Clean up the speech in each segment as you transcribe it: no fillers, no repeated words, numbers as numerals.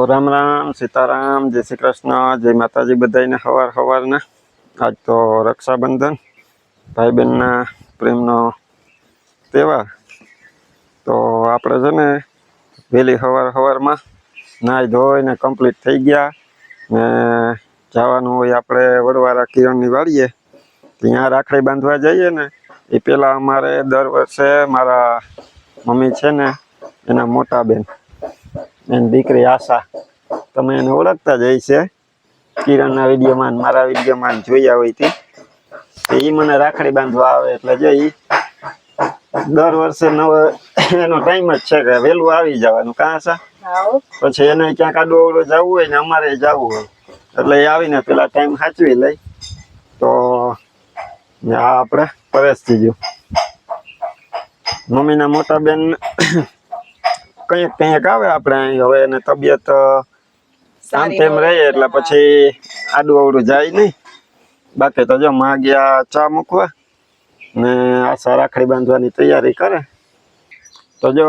રામ રામ સીતારામ જય શ્રી કૃષ્ણ જય માતાજી બધાને સવાર સવારના આજ તો રક્ષાબંધન ભાઈ બહેનના પ્રેમનો તહેવાર તો આપણે છે ને વહેલી સવારમાં નાહી ધોઈને કમ્પ્લીટ થઈ ગયા ને જવાનું હોય આપણે વડવાળા કિરણની વાડીએ ત્યાં રાખડી બાંધવા જઈએ ને એ પહેલાં અમારે દર વર્ષે મારા મમ્મી છે ને એના મોટા બેન એની દીકરી આશા તમે એને ઓળખતા જ હશે કિરણના વિડીયોમાં મારા વિડીયોમાં જોયા હોય તે એ મને રાખડી બાંધવા આવે એટલે જે દર વર્ષે એનો ટાઈમ જ છે કે વહેલું આવી જવાનું કાં આશા પછી એને ક્યાંક આડો અવડો જવું હોય ને અમારે જવું હોય એટલે એ આવીને પેલા ટાઈમ સાચવી લઈ તો આ આપણે પરેશજી જો મમ્મીના મોટા બેન કંઈક આવે આપણે હવે એને તબિયત આમ તેમ રહે એટલે પછી આડું અવડું જાય નહીં બાકી તો જો માં ગયા ચા મૂકવા ને આશા રાખડી બાંધવાની તૈયારી કરે તો જો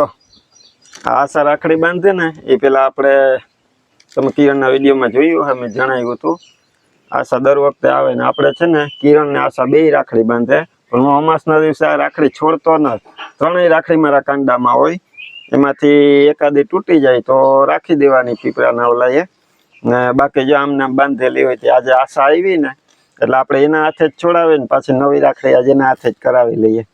આશા રાખડી બાંધે ને એ પેલા આપણે તમે કિરણના વિડીયોમાં જોયું મેં જણાવ્યું હતું આશા દર વખતે આવે ને આપણે છે ને કિરણ ને આશા બે રાખડી બાંધે પણ હું અમાસના દિવસે આ રાખડી છોડતો ન ત્રણેય રાખડી મારા કાંડામાં હોય એમાંથી એકાદી તૂટી જાય તો રાખી દેવાની પીપળાના ઓલાએ ને બાકી જો આમને આમ બાંધેલી હોય તે આજે આશા આવી ને એટલે આપણે એના હાથે જ છોડાવીએ ને પાછી નવી રાખડી આજે એના હાથે જ કરાવી લઈએ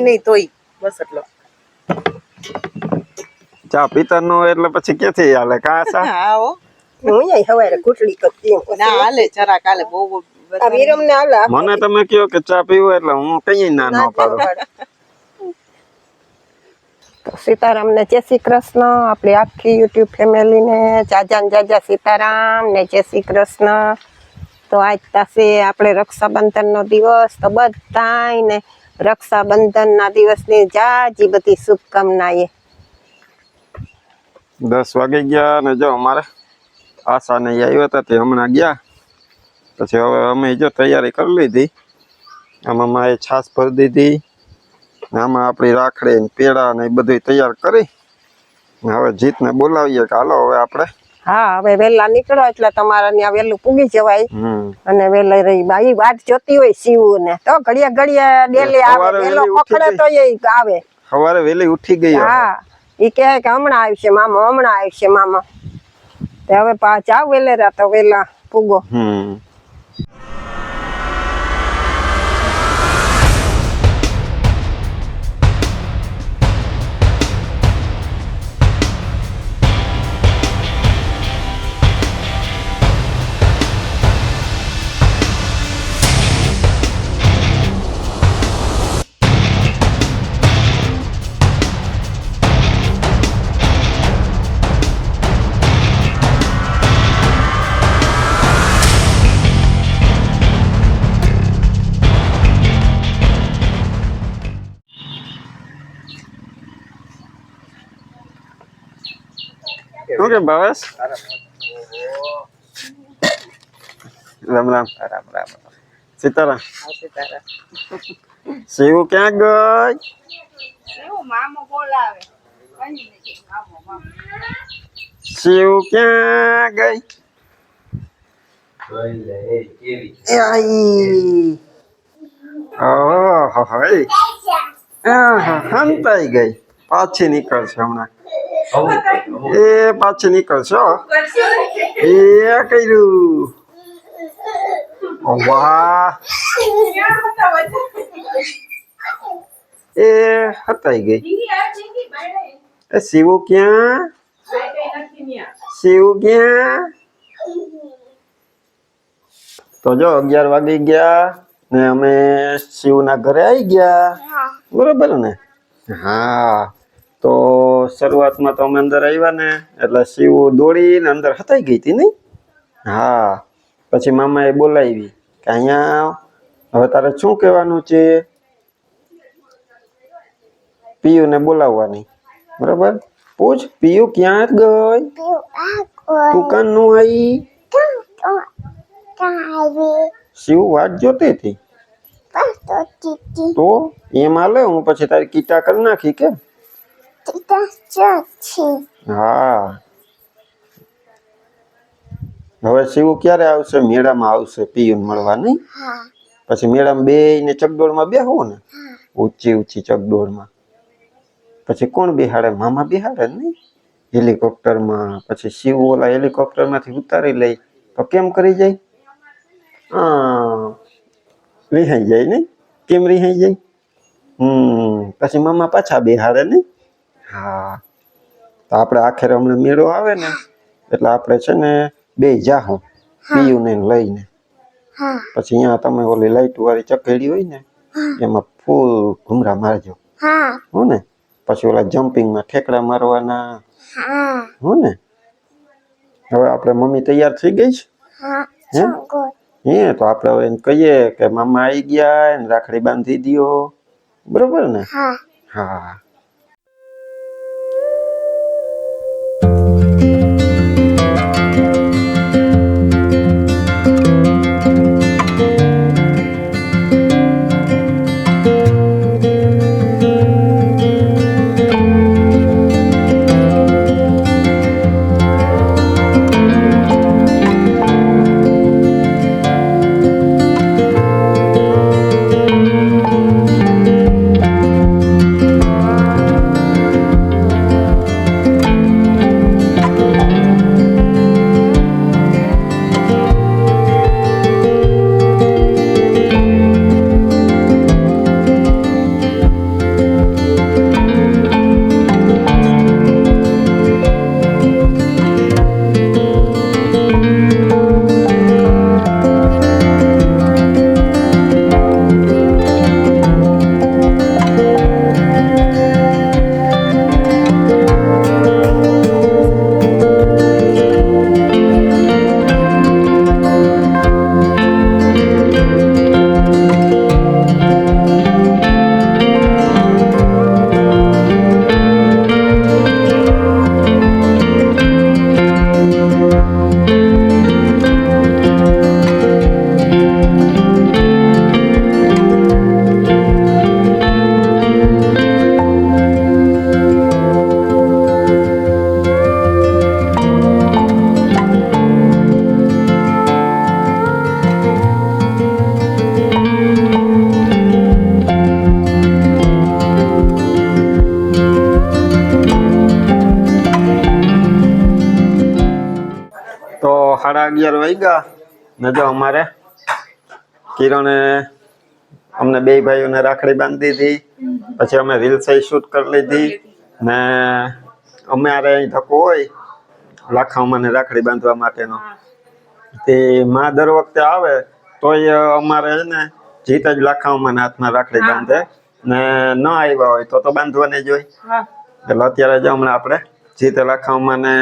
નહીં તોય બસ એટલો ચા પીતા ન હોય એટલે પછી ક્યાંથી હાલે કાસા હા હો હું અહીં હવારે ઘૂંટડી કરતી ના હાલે જરાક હાલે બહુ આ વિરમ ને હાલે મને તમે કહો કે ચા પીવો એટલે હું કઈ ના ન પાડું સીતારામ ને જય શ્રી કૃષ્ણ આપણી આખી યુટ્યુબ ફેમિલી ને જાજા સીતારામ ને જય શ્રી કૃષ્ણ તો આજ થશે આપણે રક્ષાબંધન નો દિવસ તો બધાને રક્ષાબંધન ના દિવસની જાજી બધી શુભકામનાએ 10 વાગી ગયા ને જો અમારે આશા ને આવ્યા હતા તે હમણાં ગયા પછી હવે અમે જો તૈયારી કરી લીધી આમાં માએ છાશ ભરી દીધી આમાં આપણી રાખડી ને પેડા ને એ બધું તૈયાર કરી હવે જીતને બોલાવીએ કે હાલો હવે આપણે હા હવે વેલા નીકળો એટલે તમારે ત્યાં વેલું પૂગી જવાય અને વેલા રહી બાઈ વાત જોતી હોય સીવું ને તો ઘડિયા ડેલી આવે વેલો પકડે તો એ આવે સવારે વેલી ઉઠી ગઈ હા ઈ કહે કે હમણાં આવશે મામા તે હવે જાવ વેલેરા તો વેલા પૂગો ઓકે ભાવેશ રામ રામ સીતારામ શિવ ક્યાં ગઈ મામો બોલાવે શિવ ક્યાં ગઈ એ આઈ ઓહો હે હંતાઈ ગઈ પાછી નીકળશે હમણાં એ પાછી નીકળશે હો. એ કર્યું વાહ એ હતાઈ ગઈ એ શિવું ક્યાં શિવ ક્યાં તો જો 11 વાગી ગયા ને અમે શિવના ઘરે આવી ગયા બરોબર ને હા તો શરૂઆતમાં તો અમે અંદર આવ્યા ને એટલે શિવ દોડીને અંદર હતાઈ ગઈ હતી નહીં હા પછી મામાએ બોલાવી કે અહીંયા હવે તારે શું કહેવાનું છે પિયુને બોલાવવાની બરાબર પૂછ પિયુ ક્યાં ગઈ તું કાન નું આવી શિવ વાત જોતી હતી તો એમ હાલે હું પછી તારી કીટા કરી નાખી કે હા હવે શિવ ક્યારે આવશે મેળામાં આવશે પિયુને મળવા નહીં પછી મેળામાં બે ને ચકડોળમાં બેહવું ને ઊંચી ઊંચી ચકડોળમાં પછી કોણ બિહાડે મામા બિહાડે નહીં હેલિકોપ્ટરમાં પછી શિવ ઓલા હેલિકોપ્ટરમાંથી ઉતારી લઈ તો કેમ કરી જાય રિહાઈ જાય ને કેમ રિહાઈ જાય પછી મામા પાછા બિહાડે ને હા તો આપણે આખરે હમણાં મેળો આવે ને એટલે આપણે છે ને બે જાહું પિયુને લઈને પછી અહીંયા તમે ઓલી લાઈટ વાળી ચકેડી હોય ને એમાં ફૂલ ઘુમરા મારજો હો ને પછી ઓલા જમ્પિંગમાં ઠેકડા મારવાના હો ને હવે આપણે મમ્મી તૈયાર થઈ ગઈ છે હે તો આપણે હવે એને કહીએ કે મામા આવી ગયા ને રાખડી બાંધી દ્યો બરોબર ને હા તો 11:30 વાગ્યા ને જો અમારે કિરણે અમને બે ભાઈઓને રાખડી બાંધી દીધી પછી અમે રીલ્સ શૂટ કરી લીધી ને અમારે અહીં ધક્કો હોય લાખાઓમાં રાખડી બાંધવા માટેનો તે માં દર વખતે આવે તોય અમારે છે ને જીત જ લાખાઓમાં હાથમાં રાખડી બાંધે ને ન આવ્યા હોય તો બાંધવાની જ હોય એટલે અત્યારે જો હમણાં આપણે જીતે લાખાઓમાં ને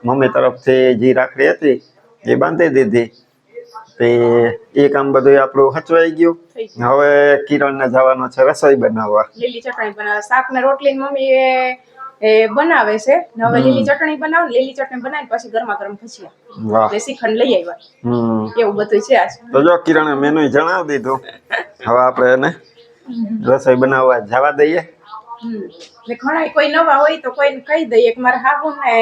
મમ્મી તરફથી જે રાખડી હતી એ બાંધી દીધી તે એ કામ બધું આપણું હચવાઈ ગયું હવે કિરણ ને જવાનો છે રસોઈ બનાવવા લીલી ચટણી બનાવે શાક ને રોટલી મમ્મી એ બનાવે છે ને હવે લીલી ચટણી બનાવ લીલી ચટણી બનાવી પછી ગરમા ગરમ ભજીયા વાહ શ્રીખંડ લઈ આવ્યા એવું બધું છે આજ તો જો કિરણે મેનુ જણાવી દીધું હવે આપણે એને રસોઈ બનાવવા જવા દઈએ એટલે ઘણા કોઈ નવા હોય તો કોઈને કહી દઈએ કે મારા હાહુ ને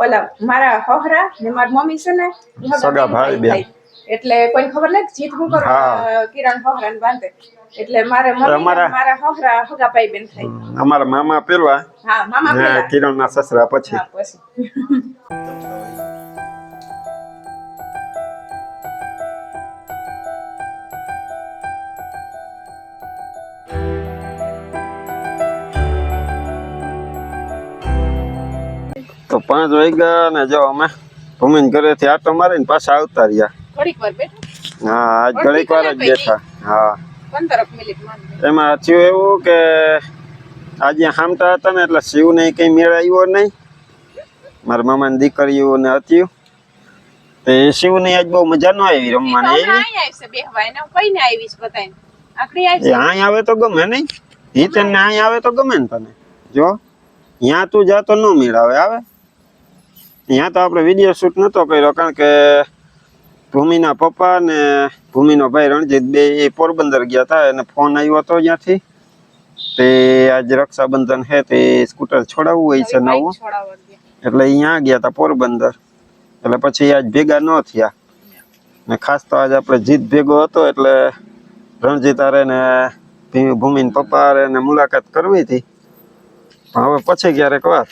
ઓલા મારા હોહરા ને મારી મમ્મી છે ને ઈ હગા સગા બેન ભાઈ બેન. થાય. એટલે કોઈ ખબર લાગે જીત હું કરું હા. કિરણ હોહરા ને બાંધે એટલે મારે મમ્મી અમારા- મારા હોહરા હગા ભાઈ બેન થાય. અમારા મામા પેલા હા મામા ને પેલા કિરણના સસરા પછી. હા પછી તો 5 વાગ્યા ને જો અમે ભૂમિન ઘરેથી આટો મારીને પાછા આવતા રહ્યા. ઘડીક વાર બેઠા હા આજ ઘડીક વાર જ બેઠા. હા 15 મિનિટ માં એમાં થયું એવું કે આજે હામટા હતા ને એટલે શિવને કઈ મેળ આવ્યો નહીં. મારા મામાની દીકરીઓ ને હતી તે શિવની આજ બહુ મજા ન આવી રમવાની એવી. આવશે બેહવા એને કઈને આવીશ બતાઈને આકડી એ આવશે અહીં આવે તો ગમે નહીં. હિતેન ને અહીં આવે તો ગમે ને તને. જો ત્યાં તું જા તો ન મેળ આવે. આવે ત્યાં તો આપણે વિડીયો શૂટ નતો કર્યો કારણ કે ભૂમિના પપ્પા ને ભૂમિનો ભાઈ રણજીત બે એ પોરબંદર ગયા હતા અને ફોન આવ્યો હતો ત્યાંથી તે આજ રક્ષાબંધન છે તે સ્કૂટર છોડાવવું હોય છે નવું એટલે અહીંયા ગયા હતા પોરબંદર એટલે પછી આજ ભેગા ન થયા ને ખાસ તો આજ આપણે જીત ભેગો હતો એટલે રણજીત આરે ને ભૂમિન પપ્પા આરે ને મુલાકાત કરવી હતી પણ હવે પછી ક્યારેક વાત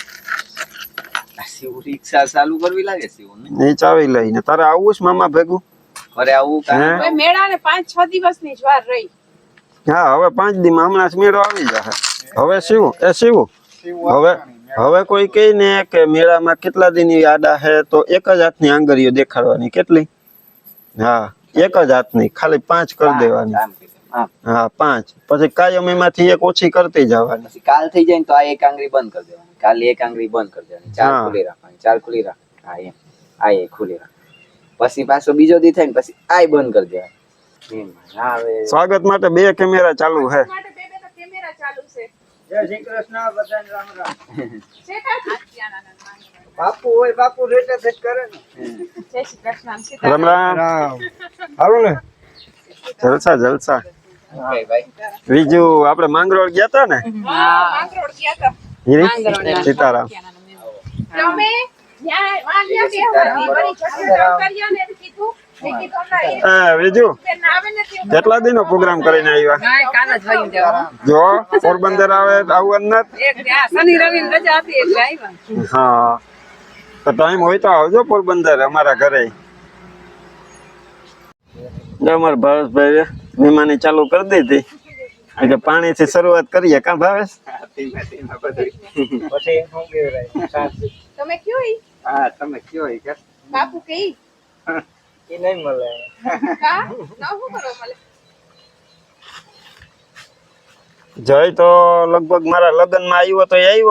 શિવ રિક્ષા ચાલુ કરવી લાગે શિવને એ ચાવી લઈને તારે આવવું છે મામા ભેગું ઘરે આવું હે? હવે મેળા ને 5-6 દિવસની જ વાર રહી હા હવે 5 દી હમણાં જ મેળો આવી જશે હવે શિવ હવે કોઈ કહે ને કે મેળામાં કેટલા દિનની આડા છે તો એક જ હાથની આંગળીઓ દેખાડવાની કેટલી હા એક જ હાથની ખાલી 5 કરી દેવાની આમ કીધું. આમ. હા 5 પછી કાયમ એમાંથી એક ઓછી કરતી જવાની પછી કાલ થઈ જાય ને તો આ એક આંગળી બંધ કરી દેવાની કાલે એક આંગળી બંધ કરી દેવાની ચાર હા. ખુલ્લી રાખવાની ચાર ખુલ્લી રાખ હા એમ આ એ ખુલ્લી રાખ પછી પાછો બીજો દી થાય ને પછી આ બંધ કરી દેવાની એમ. હા હવે સ્વાગત માટે 2 કેમેરા ચાલુ છે માટે બે તો કેમેરા ચાલુ છે જય શ્રી કૃષ્ણ બધાને રામ રામ છે કાકી બાપુ હોય બાપુ રેટે જ કરે ને જય શ્રી કૃષ્ણ સીતા રામ રામ રામ હારું ને જલસા ભાઈ ભાઈ બીજું આપણે માંગરોળ ગયા હતા ને માંગરોળ ગયા હતા હીરી? સીતારામ તમે ન્યા વાં ગયા બેહવાની વળી ચટણી કર્યા ને કીધું મેં કીધું હમણાં બીજું બેન આવે ને તે કેટલા દિનો પ્રોગ્રામ કરીને આવ્યા જો પોરબંદર આવે તો આવવાનું નથી હા તો ટાઈમ હોય તો આવજો પોરબંદર અમારા ઘરે જો અમારા ભાવેશભાઈ વિમાની ચાલુ કરી દીધી એટલે પાણીથી શરૂઆત કરીએ કાં ભાવેશ પછી શું કહેવાય તમે કયો ઈ હા તમે કયો ઈ કે બાપુ કે ઈ ઈ નહીં મળે કા ના હું કરો મને જય તો લગભગ મારા લગ્નમાં આવ્યો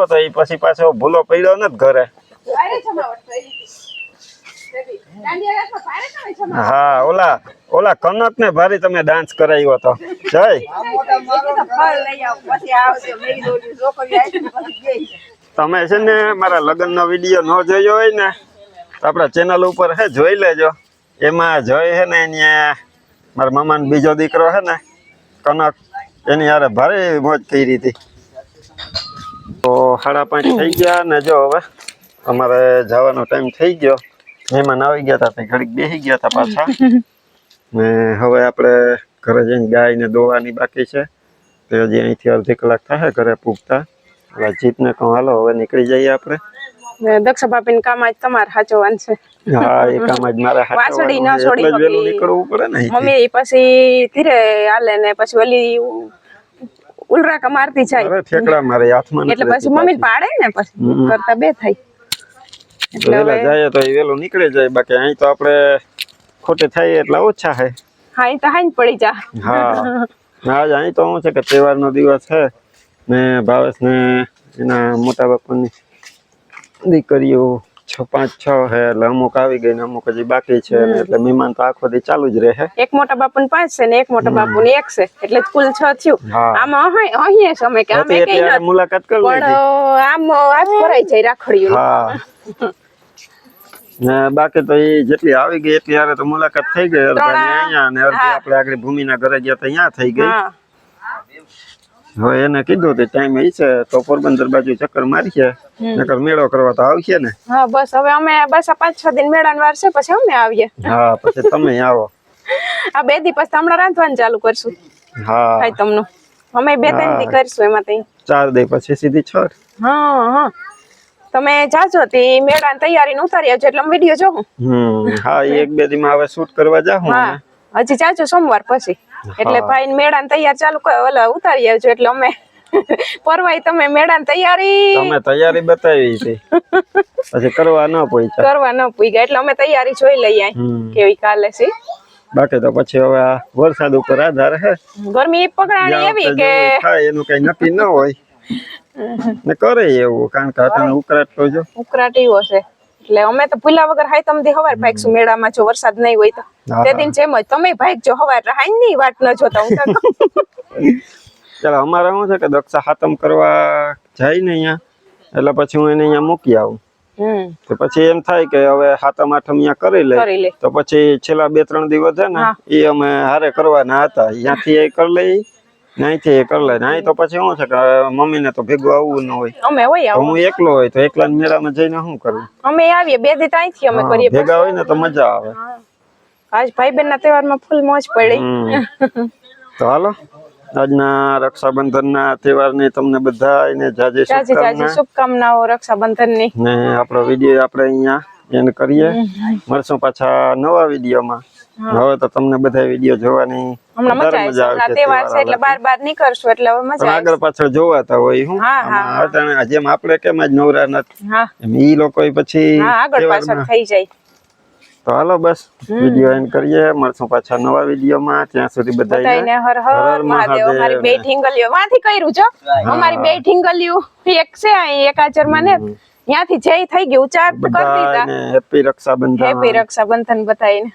તો એ પછી પાછો ભૂલો પડ્યો નથી ઘરે અરે જમાવટ કરી હતી દાંડિયા રાતમાં ભારે તમે જમાવટ હા ઓલા કનક ને ભારી તમે ડાન્સ કરાવ્યો હતો જય ફળ લઈ આવ પછી આવશે મેરી દોડી છોકરી આવી ને પછી ગઈ તમે છે ને મારા લગ્નનો વિડીયો ન જોયો હોય ને તો આપણા ચેનલ ઉપર હે જોઈ લેજો એમાં જોઈ હે ને અહીંયા મારા મામાનો બીજો દીકરો હે ને કનક એની હારે ભારે મોજ કરી હતી તો 5:30 થઈ ગયા ને જો હવે અમારે જવાનો ટાઈમ થઈ ગયો મહેમાન આવી ગયા હતા તે ઘડીક બેસી ગયા હતા પાછા ને હવે આપણે ઘરે જઈને ગાયને દોવાની બાકી છે તે હજી અહીંથી અડધી કલાક થાય ઘરે પૂગતા એટલે જીતને કહું હાલો હવે નીકળી જઈએ આપણે દક્ષ ભાભીનું કામ આજ તમારે સાચવવાનું છે હા એ કામ જ મારા વાસળી ન હાથે છોડી એટલે જ વહેલું મમ્મી. નીકળવું પડે ને અહીંથી. મમ્મી પછી ધીરે હાલે ને પછી ઓલી ઉલરાકા મારતી જાય અરે ઠેકડા મારે હાથમાં નથી એટલે પછી રહેતી મમ્મી પાછી. પાડે ને પછી કરતા બે થાય એટલે વહેલા હવે જાય તો એ વહેલું નીકળી જાય બાકી અહીં તો આપણે ખોટે થાય એટલે ઓછા છે હા એ તો હાઈ પડી જા હા આજ અહીં તો શું છે કે તહેવારનો દિવસ છે ને ભાવેશ ને એના મોટા બાપાની દીકરીઓ 5-6 છે એટલે અમુક આવી ગઈ ને અમુક હજી બાકી છે ને એટલે મહેમાન તો આખો દી ચાલુ જ રહે એક મોટા બાપુ 5 છે ને એક મોટા બાપુ 1 છે એટલે કુલ 6 થયું હા. આમાં અહીંયા છે અમે કે અમે એટલે કઈ ત્યારે મુલાકાત કરી પણ લીધી આમ હાથ ભરાઈ જાય રાખડીયું હા ને બાકી તો એ જેટલી આવી ગઈ એટલી હારે તો મુલાકાત થઈ ગઈ અડધાની અહીંયા ને અડધી આપણે આગળ ભૂમિના ઘરે ગયા તો અહીંયા થઈ ગઈ હા હવે એને કીધું તે ટાઈમ એ છે તો પોરબંદર બાજુ ચક્કર મારીએ નકર મેળો કરવા તો આવશે ને. હા બસ હવે અમે બસ આ 5-6 દિન મેળાનો વાર છે પછી અમે આવીએ. હા પછી તમે આવો. આ 2 દી પછી હમણાં રાંધવાનું ચાલુ કરશું હા ભાઈ તમનું. અમે 2-3 દી કરશું એમાં તઈ. 4 દી પછી સીધી છઠ. હા તમે જાજો તે મેળાની તૈયારીને ઉતારી આવજો એટલે અમે વિડીયો જોઉં. હા 1-2 દીમાં હવે શૂટ કરવા જાહું. હા હજી જાજો સોમવાર પછી એટલે ભાઈ મેળાની તૈયાર ચાલુ ઓલા ઉતારી આવજો એટલે અમે પરવાય તમે મેળાની તૈયારી તમે તૈયારી બતાવી હતી પછી કરવા ન પહોંચ્યા. કરવા ન પૂગ્યા એટલે અમે તૈયારી જોઈ લઈએ કેવી કાલે છે. બાકી તો પછી હવે આ વરસાદ ઉપર આધાર હે. ગરમી પકડાણી એવી કે થાય એનું કઈ નક્કી ન હોય ને કરે એવું કારણ કે અટાણે ઉકળાટ તો જો ઉકળાટ એવો છે એટલે અમે તો ભૂલા વગર હાય તમથી હવાર ભાગશું મેળામાં જો વરસાદ નહીં હોય તો. તે દિન જેમ જ તમે ભાગજો હવાર હાઈ ની વાટ ન જોતા હું તો. ચાલો અમારે શું છે કે દક્ષા હાતમ કરવા જાય ને અહીંયા એટલે પછી હું એને અહીંયા મૂકી આવું. તો પછી એમ થાય કે હવે હાતમ આઠમ અહીંયા કરી લે તો પછી છેલ્લા 2-3 દિવસ છે ને એ અમે હારે કરવાના હતા અહીંયાથી એ કરી લઈ અહીંથી એ કરી લે અહીં તો પછી શું છે કે મમ્મી ને તો ભેગું આવવું ન હોય. અમે હોય હું એકલો હોય તો એકલા મેળામાં જઈને શું કરું. અમે આવીએ 2 દી અહીંથી અમે કરીએ ભેગા હોય ને તો મજા આવે. આજ ભાઈ બહેન ના તહેવારમાં ફૂલ મોજ પડી. તો હાલો આજના રક્ષાબંધનના તહેવારની તમને બધાને જાજી શુભકામનાઓ રક્ષાબંધનની. ને આપણો વિડીયો આપણે અહીંયા એન્ડ કરીએ. મળશું પાછા નવા વિડીયોમાં. હવે તો તમને બધા વિડીયો જોવાની હમણાં મજા આવશે. તહેવાર છે એટલે બાર નીકળશું એટલે હવે મજા આગળ પાછળ જોવાતા હોય હું જેમ આપણે કેમ જ નવરા નથી એમ ઈ લોકો પછી આગળ પાછળ થઈ જાય. તો હાલો બસ વિડીયો એન્ડ કરીએ. મળશું પાછા નવા વિડીયોમાં. ત્યાં સુધી બધાને હર હર મહાદેવ. અમારી 2 ઠીંગલીઓ વાથી કર્યું છો. અમારી 2 ઠીંગલીઓ એક છે અહીં એક આચરમાં ને ત્યાંથી જઈ થઈ ગયું ચાર કરી દીધા. હેપી રક્ષાબંધન. હેપી રક્ષાબંધન બધાઈને.